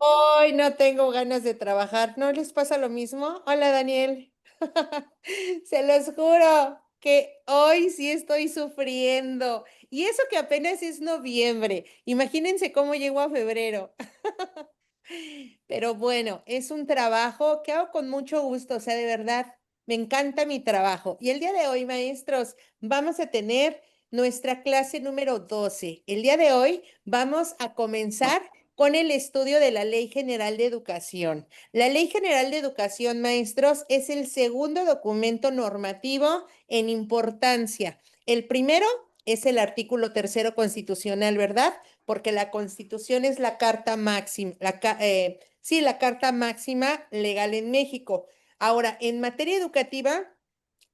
Hoy no tengo ganas de trabajar. ¿No les pasa lo mismo? Hola, Daniel. Se los juro que hoy sí estoy sufriendo. Y eso que apenas es noviembre. Imagínense cómo llego a febrero. Pero bueno, es un trabajo que hago con mucho gusto. O sea, de verdad, me encanta mi trabajo. Y el día de hoy, maestros, vamos a tener nuestra clase número 12. El día de hoy vamos a comenzar con el estudio de la Ley General de Educación. La Ley General de Educación, maestros, es el segundo documento normativo en importancia. El primero es el artículo tercero constitucional, ¿verdad? Porque la Constitución es la carta máxima, sí, la carta máxima legal en México. Ahora, en materia educativa,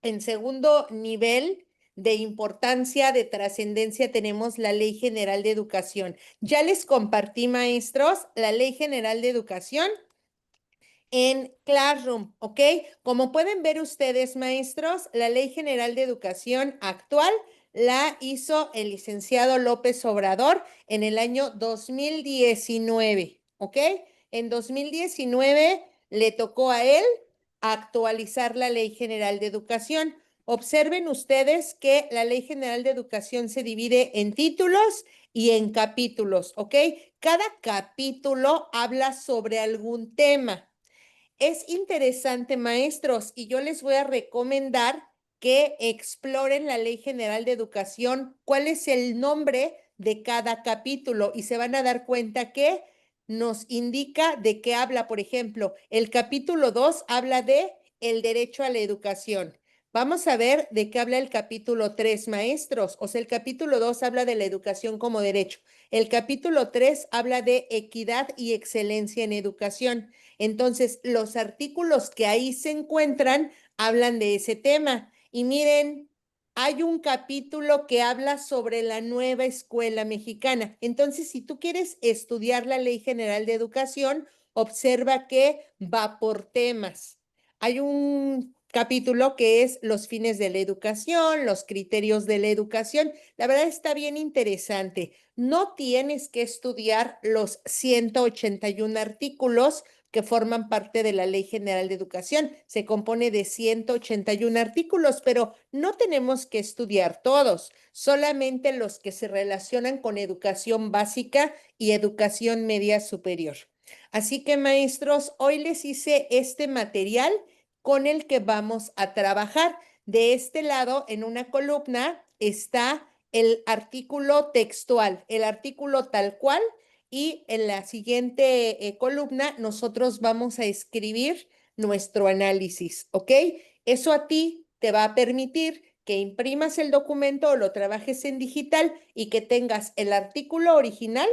en segundo nivel de importancia, de trascendencia, tenemos la Ley General de Educación. Ya les compartí, maestros, la Ley General de Educación en Classroom, ¿ok? Como pueden ver ustedes, maestros, la Ley General de Educación actual la hizo el licenciado López Obrador en el año 2019, ¿ok? En 2019 le tocó a él actualizar la Ley General de Educación. Observen ustedes que la Ley General de Educación se divide en títulos y en capítulos, ¿ok? Cada capítulo habla sobre algún tema. Es interesante, maestros, y yo les voy a recomendar que exploren la Ley General de Educación, cuál es el nombre de cada capítulo y se van a dar cuenta que nos indica de qué habla. Por ejemplo, el capítulo 2 habla de el derecho a la educación. Vamos a ver de qué habla el capítulo 3, maestros. O sea, el capítulo 2 habla de la educación como derecho. El capítulo 3 habla de equidad y excelencia en educación. Entonces, los artículos que ahí se encuentran hablan de ese tema. Y miren, hay un capítulo que habla sobre la nueva escuela mexicana. Entonces, si tú quieres estudiar la Ley General de Educación, observa que va por temas. Hay un capítulo que es los fines de la educación, los criterios de la educación. La verdad está bien interesante. No tienes que estudiar los 181 artículos que forman parte de la Ley General de Educación. Se compone de 181 artículos, pero no tenemos que estudiar todos, solamente los que se relacionan con educación básica y educación media superior. Así que, maestros, hoy les hice este material con el que vamos a trabajar. De este lado, en una columna, está el artículo textual, el artículo tal cual, y en la siguiente columna nosotros vamos a escribir nuestro análisis, ¿ok? Eso a ti te va a permitir que imprimas el documento o lo trabajes en digital y que tengas el artículo original,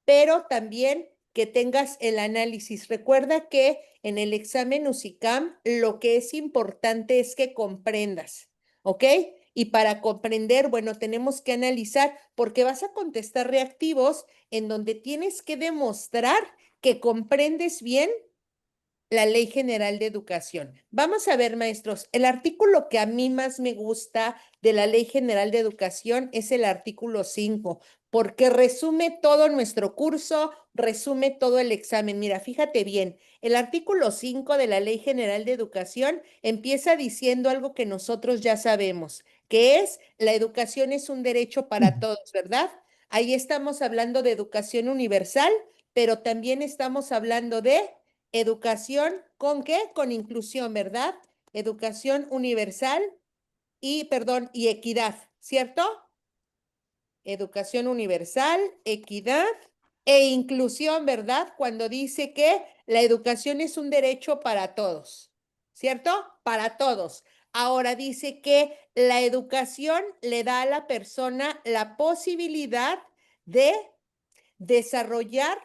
pero también que tengas el análisis. Recuerda que en el examen USICAM lo que es importante es que comprendas, ¿ok? Y para comprender, bueno, tenemos que analizar porque vas a contestar reactivos en donde tienes que demostrar que comprendes bien la Ley General de Educación. Vamos a ver, maestros, el artículo que a mí más me gusta de la Ley General de Educación es el artículo 5, porque resume todo nuestro curso, resume todo el examen. Mira, fíjate bien, el artículo 5 de la Ley General de Educación empieza diciendo algo que nosotros ya sabemos, que es la educación es un derecho para todos, ¿verdad? Ahí estamos hablando de educación universal, pero también estamos hablando de educación, ¿con qué? Con inclusión, ¿verdad? Educación universal y, perdón, y equidad, ¿cierto? Educación universal, equidad e inclusión, ¿verdad? Cuando dice que la educación es un derecho para todos, ¿cierto? Para todos. Ahora dice que la educación le da a la persona la posibilidad de desarrollar,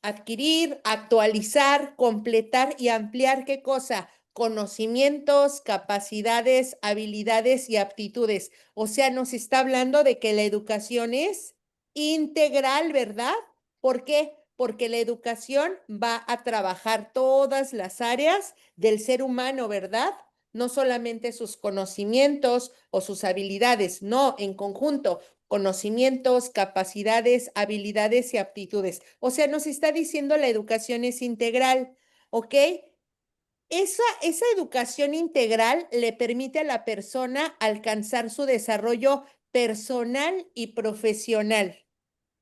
adquirir, actualizar, completar y ampliar ¿qué cosa? Conocimientos, capacidades, habilidades y aptitudes. O sea, nos está hablando de que la educación es integral, ¿verdad? ¿Por qué? Porque la educación va a trabajar todas las áreas del ser humano, ¿verdad? No solamente sus conocimientos o sus habilidades, no, en conjunto. conocimientos, capacidades, habilidades y aptitudes. O sea, nos está diciendo la educación es integral, ¿ok? Esa educación integral le permite a la persona alcanzar su desarrollo personal y profesional.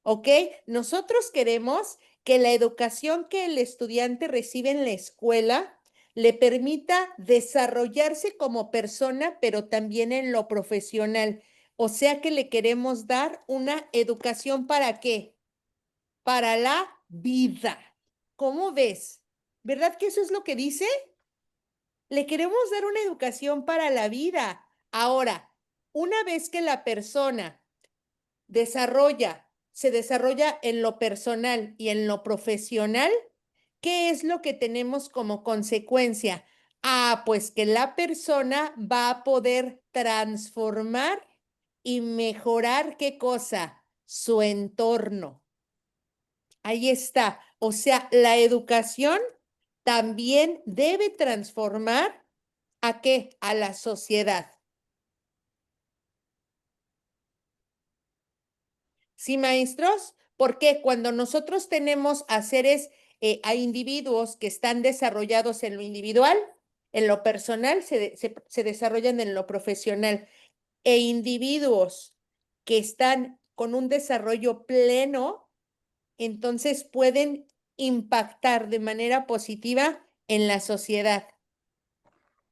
¿Ok? Nosotros queremos que la educación que el estudiante recibe en la escuela le permita desarrollarse como persona, pero también en lo profesional. O sea que le queremos dar una educación ¿para qué? Para la vida. ¿Cómo ves? ¿Verdad que eso es lo que dice? Le queremos dar una educación para la vida. Ahora, una vez que la persona se desarrolla en lo personal y en lo profesional, ¿qué es lo que tenemos como consecuencia? Ah, pues que la persona va a poder transformar y mejorar, ¿qué cosa? Su entorno. Ahí está. O sea, la educación también debe transformar ¿a qué? A la sociedad. ¿Sí, maestros? Porque cuando nosotros tenemos a seres, a individuos que están desarrollados en lo individual, en lo personal, se desarrollan en lo profesional, e individuos que están con un desarrollo pleno, entonces pueden impactar de manera positiva en la sociedad.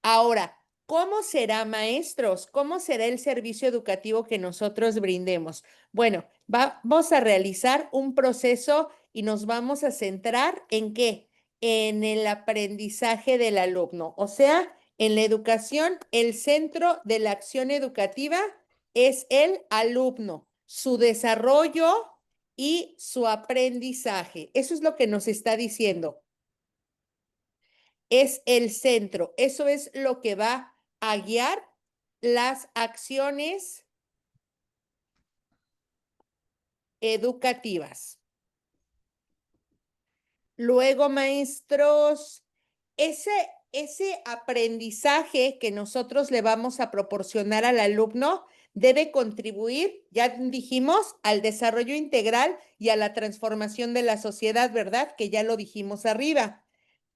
Ahora, ¿cómo será, maestros? ¿Cómo será el servicio educativo que nosotros brindemos? Bueno, vamos a realizar un proceso y nos vamos a centrar en qué? En el aprendizaje del alumno. O sea, en la educación, el centro de la acción educativa es el alumno, su desarrollo y su aprendizaje. Eso es lo que nos está diciendo, es el centro. Eso es lo que va a guiar las acciones educativas. Luego, maestros, ese, ese aprendizaje que nosotros le vamos a proporcionar al alumno debe contribuir, ya dijimos, al desarrollo integral y a la transformación de la sociedad, ¿verdad? Que ya lo dijimos arriba.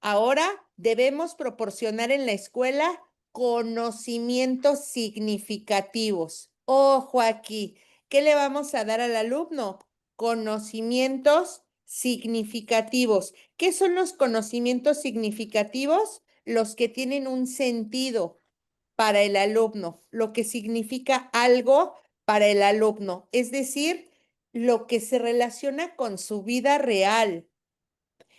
Ahora debemos proporcionar en la escuela conocimientos significativos. Ojo aquí, ¿qué le vamos a dar al alumno? Conocimientos significativos. ¿Qué son los conocimientos significativos? Los que tienen un sentido para el alumno, lo que significa algo para el alumno, es decir, lo que se relaciona con su vida real.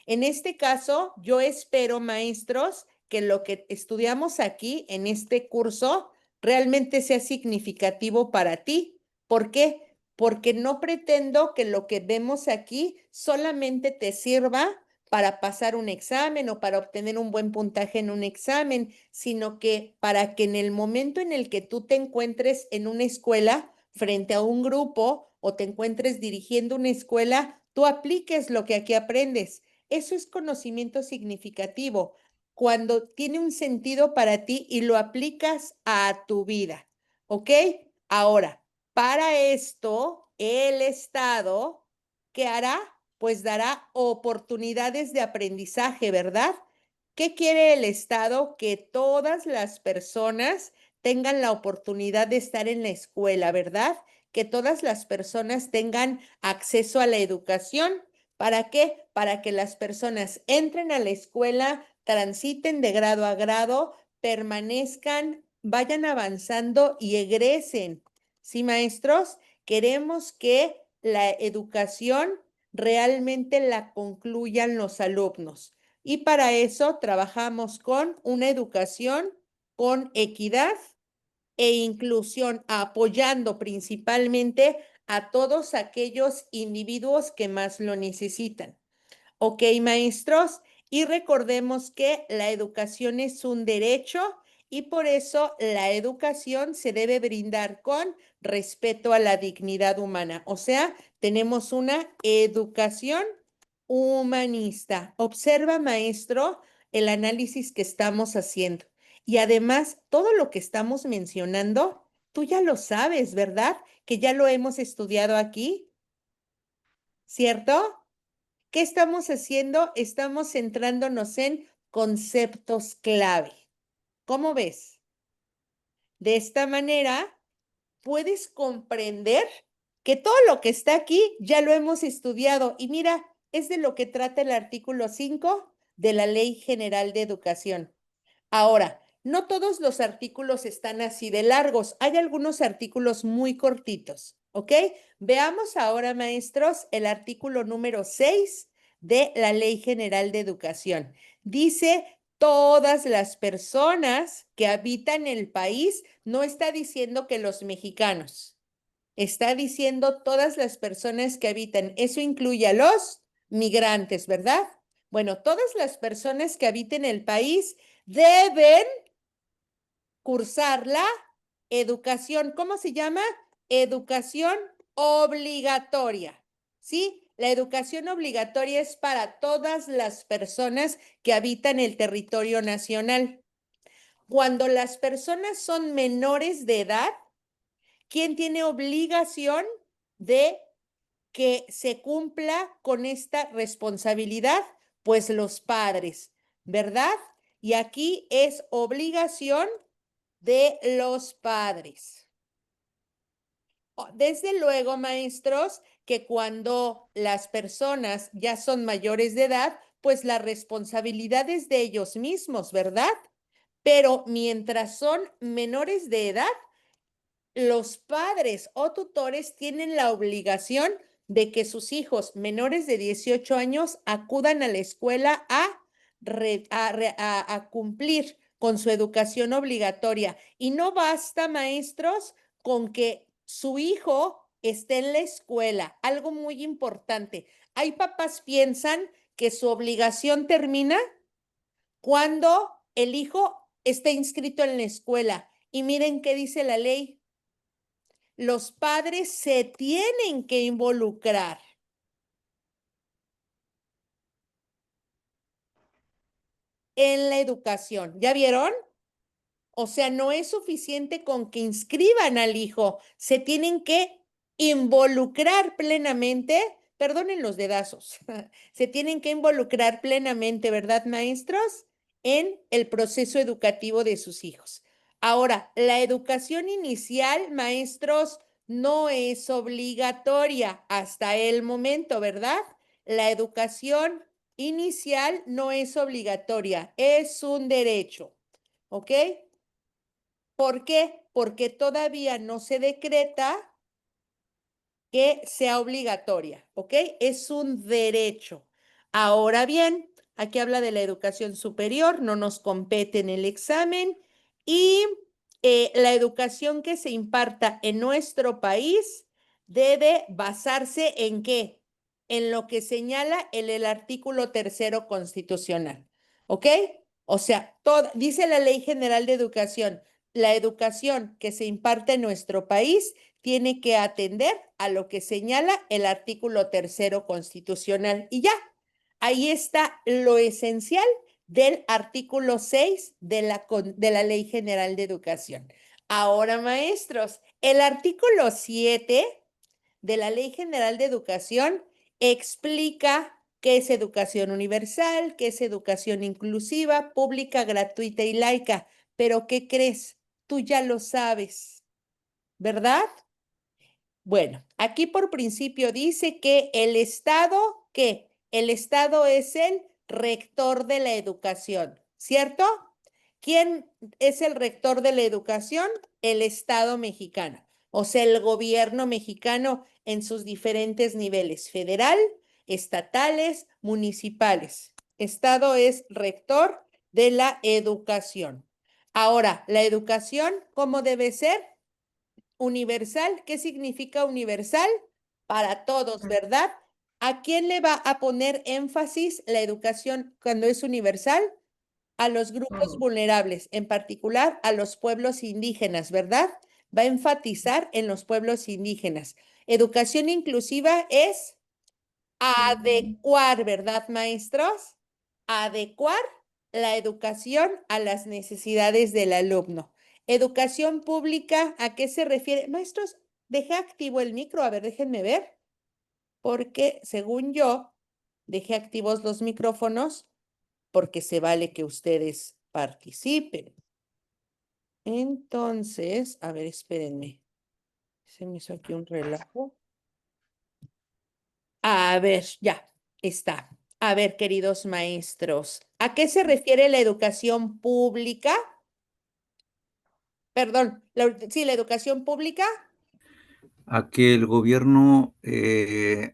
En este caso, yo espero, maestros, que lo que estudiamos aquí en este curso realmente sea significativo para ti. ¿Por qué? Porque no pretendo que lo que vemos aquí solamente te sirva para pasar un examen o para obtener un buen puntaje en un examen, sino que para que en el momento en el que tú te encuentres en una escuela frente a un grupo o te encuentres dirigiendo una escuela, tú apliques lo que aquí aprendes. Eso es conocimiento significativo, cuando tiene un sentido para ti y lo aplicas a tu vida, ¿ok? Ahora, para esto, el Estado, ¿qué hará? Pues dará oportunidades de aprendizaje, ¿verdad? ¿Qué quiere el Estado? Que todas las personas tengan la oportunidad de estar en la escuela, ¿verdad? Que todas las personas tengan acceso a la educación. ¿Para qué? Para que las personas entren a la escuela, transiten de grado a grado, permanezcan, vayan avanzando y egresen. ¿Sí, maestros? Queremos que la educación realmente la concluyan los alumnos. Y para eso trabajamos con una educación con equidad e inclusión, apoyando principalmente a todos aquellos individuos que más lo necesitan. ¿Ok, maestros? Y recordemos que la educación es un derecho y por eso la educación se debe brindar con respeto a la dignidad humana. O sea, tenemos una educación humanista. Observa, maestro, el análisis que estamos haciendo. Y además, todo lo que estamos mencionando Tú ya lo sabes, ¿verdad? Que ya lo hemos estudiado aquí, ¿cierto? ¿Qué estamos haciendo? Estamos centrándonos en conceptos clave. ¿Cómo ves? De esta manera puedes comprender que todo lo que está aquí ya lo hemos estudiado. Y mira, es de lo que trata el artículo 5 de la Ley General de Educación. Ahora, no todos los artículos están así de largos. Hay algunos artículos muy cortitos, ¿ok? Veamos ahora, maestros, el artículo número 6 de la Ley General de Educación. Dice, todas las personas que habitan el país, no está diciendo que los mexicanos, está diciendo todas las personas que habitan. Eso incluye a los migrantes, ¿verdad? Bueno, todas las personas que habiten el país deben cursar la educación. ¿Cómo se llama? Educación obligatoria. ¿Sí? La educación obligatoria es para todas las personas que habitan el territorio nacional. Cuando las personas son menores de edad, ¿quién tiene obligación de que se cumpla con esta responsabilidad? Pues los padres, ¿verdad? Y aquí es obligación de los padres. Desde luego, maestros, que cuando las personas ya son mayores de edad, pues la responsabilidad es de ellos mismos, ¿verdad? Pero mientras son menores de edad, los padres o tutores tienen la obligación de que sus hijos menores de 18 años acudan a la escuela a cumplir con su educación obligatoria. Y no basta, maestros, con que su hijo esté en la escuela. Algo muy importante. Hay papás piensan que su obligación termina cuando el hijo esté inscrito en la escuela. Y miren qué dice la ley. Los padres se tienen que involucrar en la educación. ¿Ya vieron? O sea, no es suficiente con que inscriban al hijo, se tienen que involucrar plenamente, perdonen los dedazos, se tienen que involucrar plenamente, ¿verdad, maestros? En el proceso educativo de sus hijos. Ahora, la educación inicial, maestros, no es obligatoria hasta el momento, ¿verdad? La educación inicial no es obligatoria, es un derecho, ¿ok? ¿Por qué? Porque todavía no se decreta que sea obligatoria, ¿ok? Es un derecho. Ahora bien, aquí habla de la educación superior, no nos compete en el examen y la educación que se imparta en nuestro país debe basarse en qué? En lo que señala el artículo tercero constitucional, ¿ok? O sea, dice la Ley General de Educación, la educación que se imparte en nuestro país tiene que atender a lo que señala el artículo tercero constitucional. Y ya, ahí está lo esencial del artículo 6 de la Ley General de Educación. Ahora, maestros, el artículo 7 de la Ley General de Educación explica qué es educación universal, qué es educación inclusiva, pública, gratuita y laica. Pero, ¿qué crees? Tú ya lo sabes, ¿verdad? Bueno, aquí por principio dice que el Estado, ¿qué? El Estado es el rector de la educación, ¿cierto? ¿Quién es el rector de la educación? El Estado mexicano, o sea, el gobierno mexicano en sus diferentes niveles, federal, estatales, municipales. Estado es rector de la educación. Ahora, la educación, ¿cómo debe ser? Universal, ¿qué significa universal? Para todos, ¿verdad? ¿A quién le va a poner énfasis la educación cuando es universal? A los grupos vulnerables, en particular a los pueblos indígenas, ¿verdad? Va a enfatizar en los pueblos indígenas. Educación inclusiva es adecuar, ¿verdad, maestros? Adecuar la educación a las necesidades del alumno. Educación pública, ¿a qué se refiere? Maestros, dejé activo el micro, a ver, déjenme ver, porque según yo, dejé activos los micrófonos porque se vale que ustedes participen. Entonces, a ver, espérenme. Se me hizo aquí un relajo. A ver, ya está. A ver, queridos maestros, ¿a qué se refiere la educación pública? Perdón, sí, la educación pública. A que el gobierno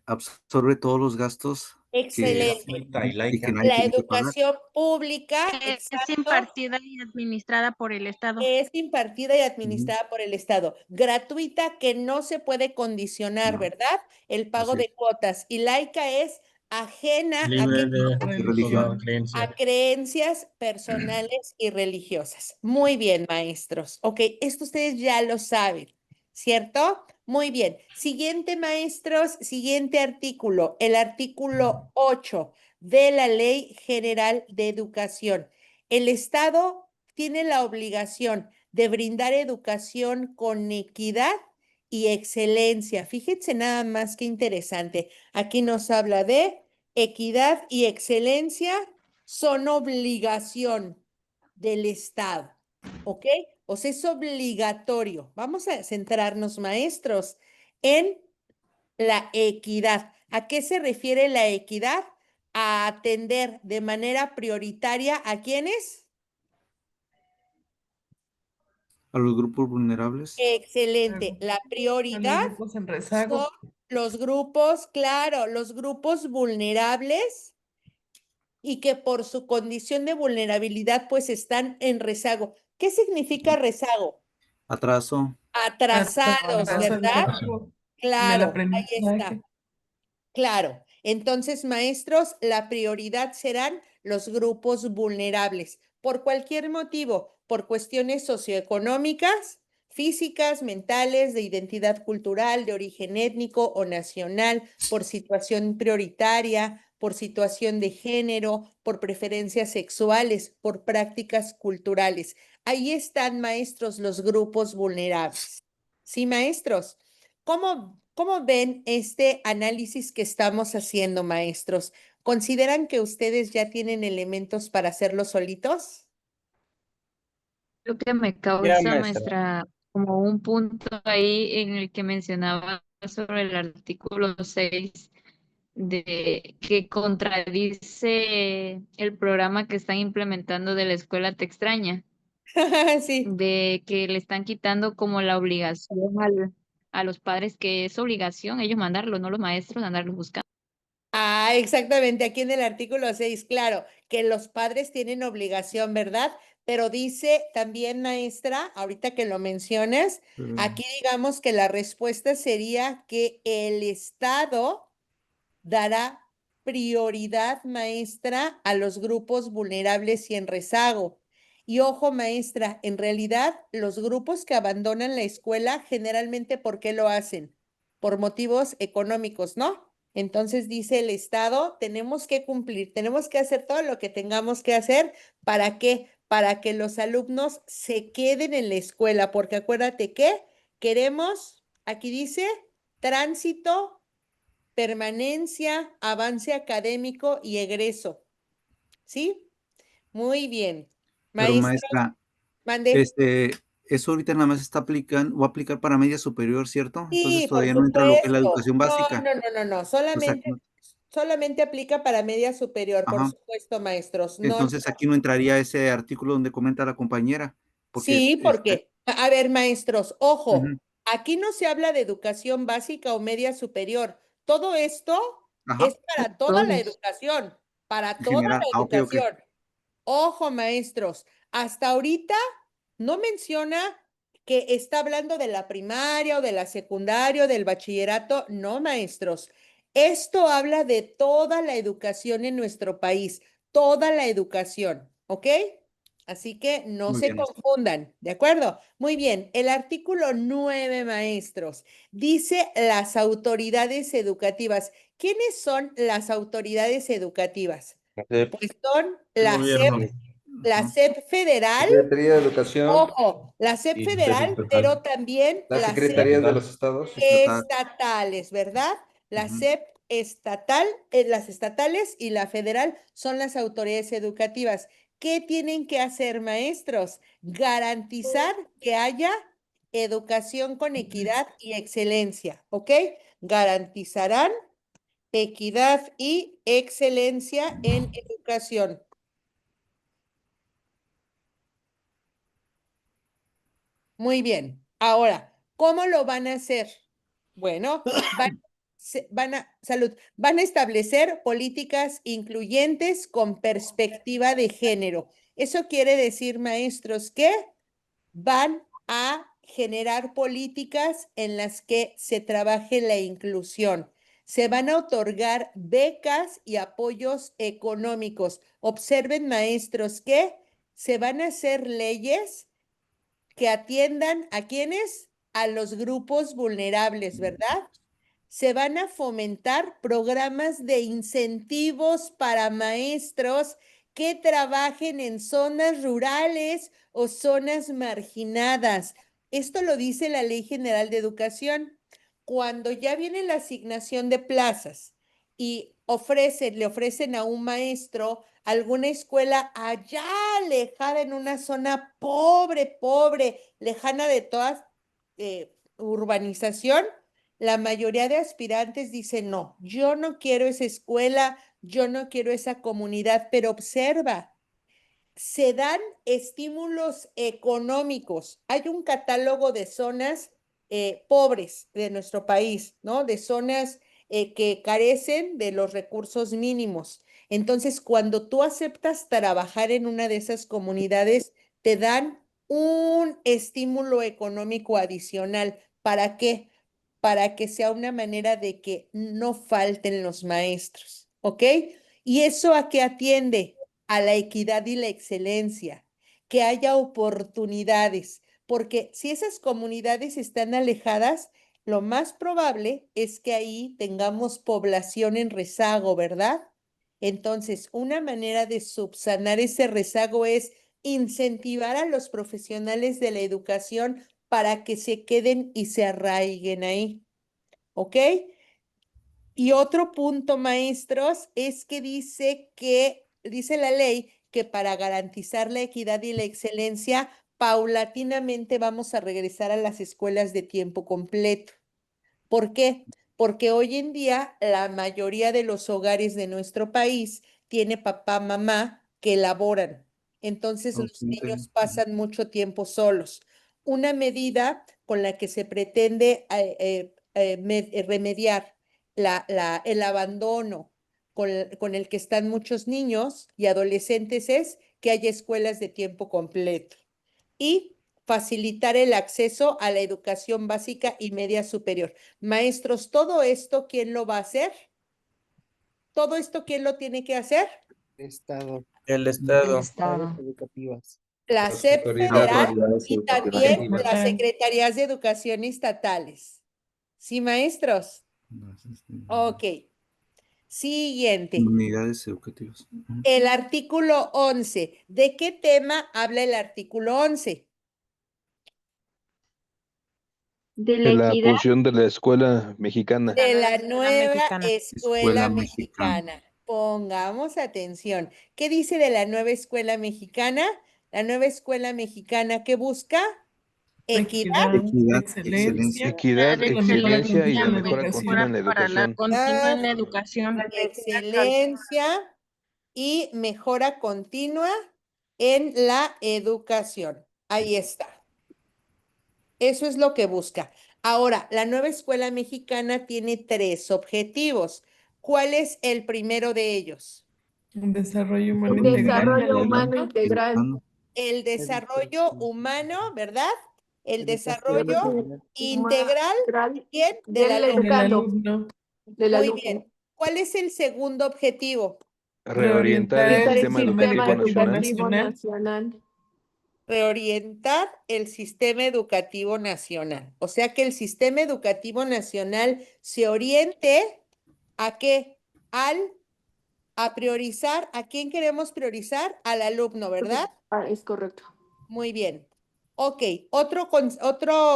absorbe todos los gastos que, Excelente. Gratuita y y que laica. nadie La tiene que pagar. educación pública, Es exacto, impartida y administrada por el Estado. es impartida y Ujú. administrada por el Estado. Gratuita que no se puede condicionar, No, ¿verdad? El pago así de es. cuotas. Y laica es ajena ¿a qué? Libre de Cualquier toda religión. creencia. A creencias personales y religiosas. Muy bien, maestros. Ok, esto ustedes ya lo saben, ¿cierto? Muy bien. Siguiente, maestros, siguiente artículo, el artículo 8 de la Ley General de Educación. El Estado tiene la obligación de brindar educación con equidad y excelencia. Fíjense nada más que interesante. Aquí nos habla de equidad y excelencia son obligación del Estado, ¿ok? O sea, es obligatorio. Vamos a centrarnos, maestros, en la equidad. ¿A qué se refiere la equidad? A atender de manera prioritaria a quiénes. A los grupos vulnerables. Excelente. La A los prioridad grupos en son rezago. los grupos, claro, los grupos vulnerables y que por su condición de vulnerabilidad pues están en rezago. ¿Qué significa rezago? Atraso. Atrasados, Atraso ¿verdad? educativo en el Claro, ahí está. aprendizaje. Claro. Entonces, maestros, la prioridad serán los grupos vulnerables por cualquier motivo, por cuestiones socioeconómicas, físicas, mentales, de identidad cultural, de origen étnico o nacional, por situación prioritaria, por situación de género, por preferencias sexuales, por prácticas culturales. Ahí están, maestros, los grupos vulnerables. ¿Sí, maestros? ¿Cómo ven este análisis que estamos haciendo, maestros? ¿Consideran que ustedes ya tienen elementos para hacerlo solitos? Lo que me Ya, causa, maestra. maestra, como un punto ahí en el que mencionaba sobre el artículo 6 de que contradice el programa que están implementando de la escuela Te Extraña, Sí. de que le están quitando como la obligación a los padres, que es obligación ellos mandarlo, no los maestros andarlos buscando. Ah, exactamente, aquí en el artículo 6, claro, que los padres tienen obligación, ¿verdad? Pero dice también, maestra, ahorita que lo mencionas, aquí digamos que la respuesta sería que el Estado dará prioridad, maestra, a los grupos vulnerables y en rezago. Y ojo, maestra, en realidad los grupos que abandonan la escuela generalmente, ¿por qué lo hacen? Por motivos económicos, ¿no? Entonces dice el Estado, tenemos que cumplir, tenemos que hacer todo lo que tengamos que hacer. ¿Para qué? Para que los alumnos se queden en la escuela, porque acuérdate que queremos, aquí dice, tránsito, permanencia, avance académico y egreso. ¿Sí? Muy bien. Pero Maestro, maestra, mande. eso ahorita nada más está aplicando, va a aplicar para media superior, ¿cierto? Entonces Sí, por todavía no entra lo que es la supuesto. educación No, básica. no, no, no, no. O sea, Solamente aplica para media superior, por ajá. supuesto, maestros. No, no. Entonces aquí no entraría ese artículo donde comenta la compañera, porque Sí, porque, a ver, maestros, ojo, ujú, aquí no se habla de educación básica o media superior. Todo esto ajá, es para toda la Todos. educación, para en toda general. la Ah, ok, ok. educación. Ojo, maestros, hasta ahorita no menciona que está hablando de la primaria o de la secundaria o del bachillerato. No, maestros. Esto habla de toda la educación en nuestro país, toda la educación, ¿ok? Así que no Muy se bien, maestra. confundan, ¿de acuerdo? Muy bien, el artículo 9, maestros, dice las autoridades educativas. ¿Quiénes son las autoridades educativas? De Pues son el la SEP, gobierno. la Ajá. SEP federal, Secretaría de Educación ojo, la SEP y federal, estatal. pero también Las la SEP secretarías de los estados. Estatal. estatales, ¿verdad? La Ujú. SEP estatal, las estatales y la federal son las autoridades educativas. ¿Qué tienen que hacer, maestros? Garantizar que haya educación con equidad y excelencia, ¿ok? Garantizarán equidad y excelencia en educación. Muy bien. Ahora, ¿cómo lo van a hacer? Bueno, van a establecer políticas incluyentes con perspectiva de género. Eso quiere decir, maestros, que van a generar políticas en las que se trabaje la inclusión. Se van a otorgar becas y apoyos económicos. Observen, maestros, que se van a hacer leyes que atiendan a quienes, a los grupos vulnerables, ¿verdad? Se van a fomentar programas de incentivos para maestros que trabajen en zonas rurales o zonas marginadas. Esto lo dice la Ley General de Educación. Cuando ya viene la asignación de plazas y le ofrecen a un maestro alguna escuela allá alejada en una zona pobre, pobre, lejana de toda urbanización, la mayoría de aspirantes dicen, no, yo no quiero esa escuela, yo no quiero esa comunidad, pero observa, se dan estímulos económicos. Hay un catálogo de zonas pobres de nuestro país, ¿no? De zonas que carecen de los recursos mínimos. Entonces, cuando tú aceptas trabajar en una de esas comunidades, te dan un estímulo económico adicional. ¿Para qué? Para que sea una manera de que no falten los maestros, ¿ok? ¿Y eso a qué atiende? A la equidad y la excelencia, que haya oportunidades, porque si esas comunidades están alejadas, lo más probable es que ahí tengamos población en rezago, ¿verdad? Entonces, una manera de subsanar ese rezago es incentivar a los profesionales de la educación para que se queden y se arraiguen ahí, ¿ok? Y otro punto, maestros, es que dice la ley que para garantizar la equidad y la excelencia, paulatinamente vamos a regresar a las escuelas de tiempo completo. ¿Por qué? Porque hoy en día la mayoría de los hogares de nuestro país tiene papá, mamá que laboran. Entonces los niños pasan mucho tiempo solos. Una medida con la que se pretende remediar el abandono con el que están muchos niños y adolescentes es que haya escuelas de tiempo completo. Y facilitar el acceso a la educación básica y media superior. Maestros, ¿todo esto quién lo va a hacer? ¿Todo esto quién lo tiene que hacer? Estado. El El Estado. Estado. Educativas. La Las SEP federal autoridades y educativas. también las secretarías de educación estatales. ¿Sí, maestros? Ok. Siguiente. Unidades educativas. Ujú. El artículo 11. ¿De qué tema habla el artículo 11? De De la la equidad. función de la escuela mexicana. De la Escuela nueva mexicana. escuela Escuela mexicana. mexicana. Pongamos atención. ¿Qué dice de la nueva escuela mexicana? La nueva escuela mexicana, ¿qué busca? Equidad, Equidad, excelencia, Equidad, y la mejora excelencia y continua la en la mejora continua en la educación. Para la educación. continua en la educación. excelencia y mejora continua en la educación. Ahí está. Eso es lo que busca. Ahora, la nueva escuela mexicana tiene 3 objetivos. ¿Cuál es el primero de ellos? Un desarrollo humano Desarrollo integral. humano humano integral. El desarrollo humano, ¿verdad? El Educación desarrollo integral. integral, ¿quién? Del del alumno. Del educando. alumno. Muy bien. ¿Cuál es el segundo objetivo? Reorientar el Reorientar el sistema educativo nacional. nacional. Reorientar el sistema educativo nacional. O sea que el sistema educativo nacional se oriente ¿a qué? Al a priorizar, ¿a quién queremos priorizar? Al alumno, ¿verdad? Es correcto. Muy bien. Ok, otro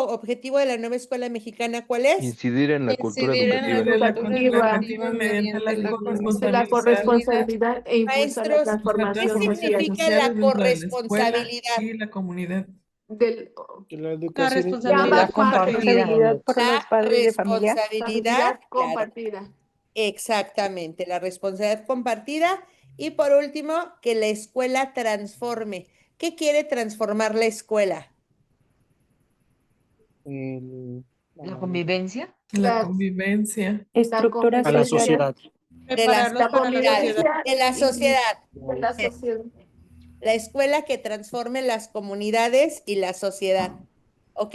objetivo de la nueva escuela mexicana, ¿cuál es? Incidir en la cultura Incidir en la educativa. De la Educativa. cultura educativa mediante la De la corresponsabilidad corresponsabilidad e impulsar la Maestros, las ¿qué transformación social. significa la sociales dentro de la escuela corresponsabilidad? y la comunidad. Del, La La educación es de ambas responsabilidad partes. compartida por La los padres de familia. responsabilidad, Responsabilidad claro, compartida. exactamente, la responsabilidad compartida. Y por último, que la escuela transforme. ¿Qué quiere transformar la escuela? el- La convivencia. La La, convivencia. Estructuras a la sociales. sociedad. De la, la convivencia de la sociedad. de la sociedad. La escuela que transforme las comunidades y la sociedad. ¿Ok?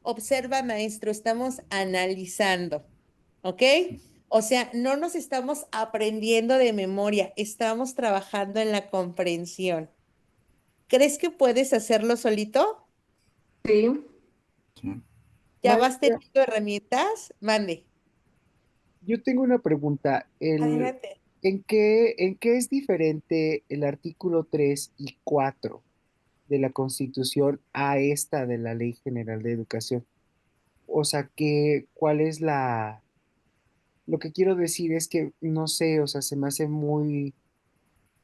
Observa, maestro, estamos analizando. ¿Ok? O sea, no nos estamos aprendiendo de memoria, estamos trabajando en la comprensión. ¿Crees que puedes hacerlo solito? Sí. Sí. ¿Ya vas Maestra, teniendo herramientas? Mande. yo tengo una pregunta. Adelante. ¿En qué es diferente el artículo 3 y 4 de la Constitución a esta de la Ley General de Educación? O sea, ¿cuál es la... Lo que quiero decir es que, no sé, o sea, se me hace muy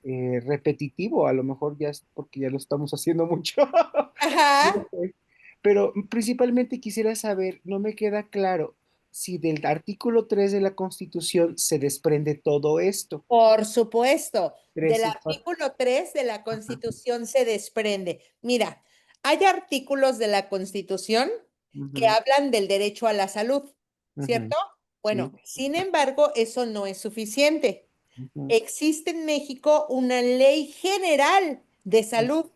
repetitivo, a lo mejor ya es porque ya lo estamos haciendo mucho. No Ajá. sé. Pero principalmente quisiera saber, no me queda claro si del artículo 3 de la Constitución se desprende todo esto. Por supuesto, del 3 y 4. artículo 3 de la Ajá. Constitución se desprende. Mira, hay artículos de la Constitución que Ujú, hablan del derecho a la salud, ujú, ¿cierto? sí, Bueno, sin embargo, eso no es suficiente. ujú, Existe en México una ley general de salud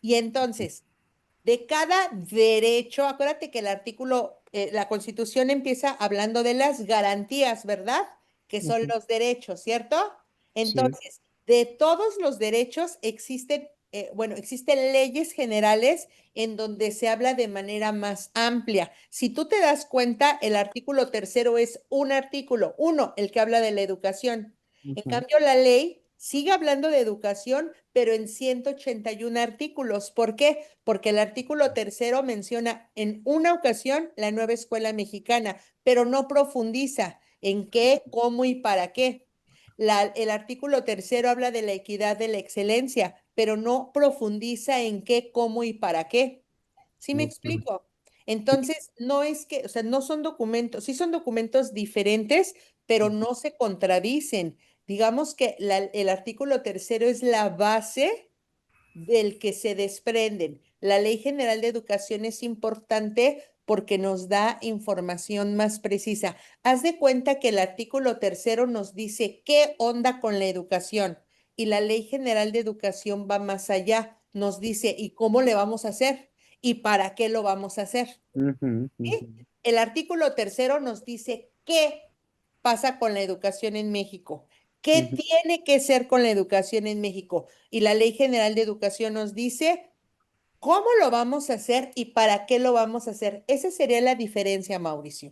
y entonces, de cada derecho, acuérdate que el artículo, la Constitución empieza hablando de las garantías, ¿verdad? Que son ujú, los derechos, ¿cierto? sí, Entonces, de todos los derechos existen, bueno, existen leyes generales en donde se habla de manera más amplia. Si tú te das cuenta, el artículo tercero es un artículo, uno, el que habla de la educación. En ujú, cambio, la ley sigue hablando de educación, pero en 181 artículos. ¿Por qué? Porque el artículo tercero menciona en una ocasión la nueva escuela mexicana, pero no profundiza en qué, cómo y para qué. El artículo tercero habla de la equidad de la excelencia, pero no profundiza en qué, cómo y para qué. ¿Sí me ujú, explico? Entonces, no es que, o sea, no son documentos, sí son documentos diferentes, pero no se contradicen. Digamos que el artículo tercero es la base del que se desprenden. La Ley General de Educación es importante porque nos da información más precisa. Haz de cuenta que el artículo tercero nos dice qué onda con la educación y la Ley General de Educación va más allá. Nos dice, ¿y cómo le vamos a hacer? ¿Y para qué lo vamos a hacer? ujú, ¿Sí? ujú, El artículo tercero nos dice qué pasa con la educación en México. ¿Qué ujú. tiene que ser con la educación en México? Y la Ley General de Educación nos dice cómo lo vamos a hacer y para qué lo vamos a hacer. Esa sería la diferencia, Mauricio.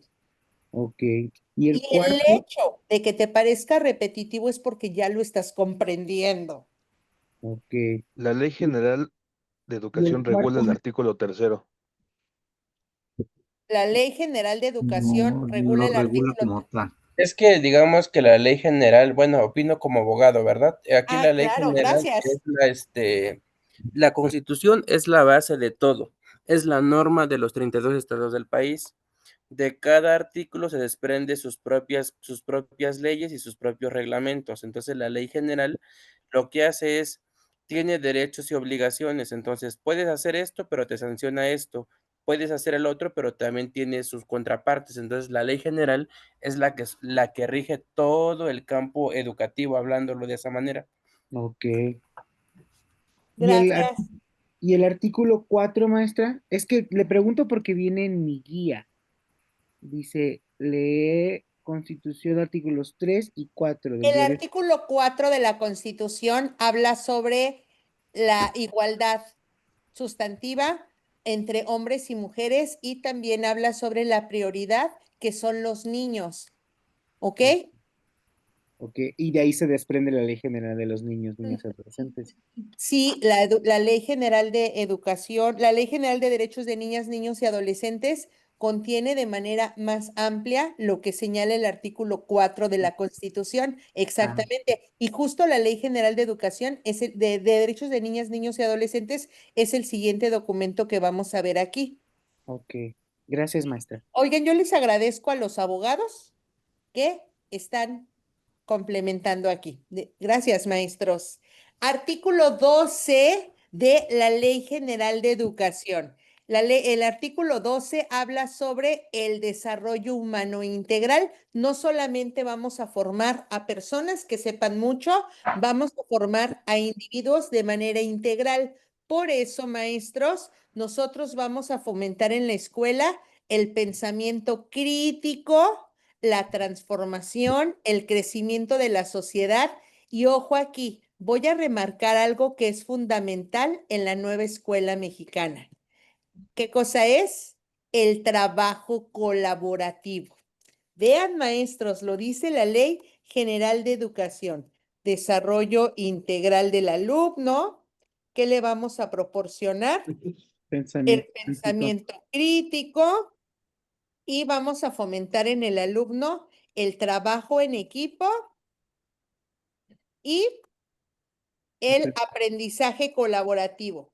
Ok. ¿Y el Y el cuarto? hecho de que te parezca repetitivo es porque ya lo estás comprendiendo. Ok. La Ley General de ¿Y el Educación regula cuarto? el artículo tercero. La Ley General de Educación No regula lo el regula artículo. como tal. Es que digamos que la ley general, bueno, opino como abogado, ¿verdad? Aquí Ah, la ley claro, general es gracias. la Constitución es la base de todo, es la norma de los 32 estados del país. De cada artículo se desprende sus propias leyes y sus propios reglamentos. Entonces, la ley general lo que hace es, tiene derechos y obligaciones. Entonces, puedes hacer esto, pero te sanciona esto. Puedes hacer el otro, pero también tiene sus contrapartes. Entonces, la ley general es la que rige todo el campo educativo, hablándolo de esa manera. Ok. ¿Y el, ar- Gracias. y el artículo 4, maestra? Es que le pregunto porque viene en mi guía. Dice, lee Constitución artículos 3 y 4 del El derecho. artículo 4 de la Constitución habla sobre la igualdad sustantiva entre hombres y mujeres y también habla sobre la prioridad que son los niños. ¿Ok? Ok, y de ahí se desprende la Ley General de los Niños, Niñas y Adolescentes. Sí, la Ley General de Educación, la Ley General de Derechos de Niñas, Niños y Adolescentes contiene de manera más amplia lo que señala el artículo 4 de la Constitución. Ah, Exactamente. Y justo la Ley General de Educación de Derechos de Niñas, Niños y Adolescentes es el siguiente documento que vamos a ver aquí. ok. Gracias, maestra. Oigan, yo les agradezco a los abogados que están complementando aquí. Gracias, maestros. Artículo 12 de la Ley General de Educación. El artículo 12 habla sobre el desarrollo humano integral. No solamente vamos a formar a personas que sepan mucho, vamos a formar a individuos de manera integral. Por eso, maestros, nosotros vamos a fomentar en la escuela el pensamiento crítico, la transformación, el crecimiento de la sociedad. Y ojo aquí, voy a remarcar algo que es fundamental en la nueva escuela mexicana. ¿Qué cosa es? El trabajo colaborativo. Vean, maestros, lo dice la Ley General de Educación. Desarrollo integral del alumno. ¿Qué le vamos a proporcionar? El Pensamiento crítico. pensamiento crítico, y vamos a fomentar en el alumno el trabajo en equipo y el aprendizaje colaborativo.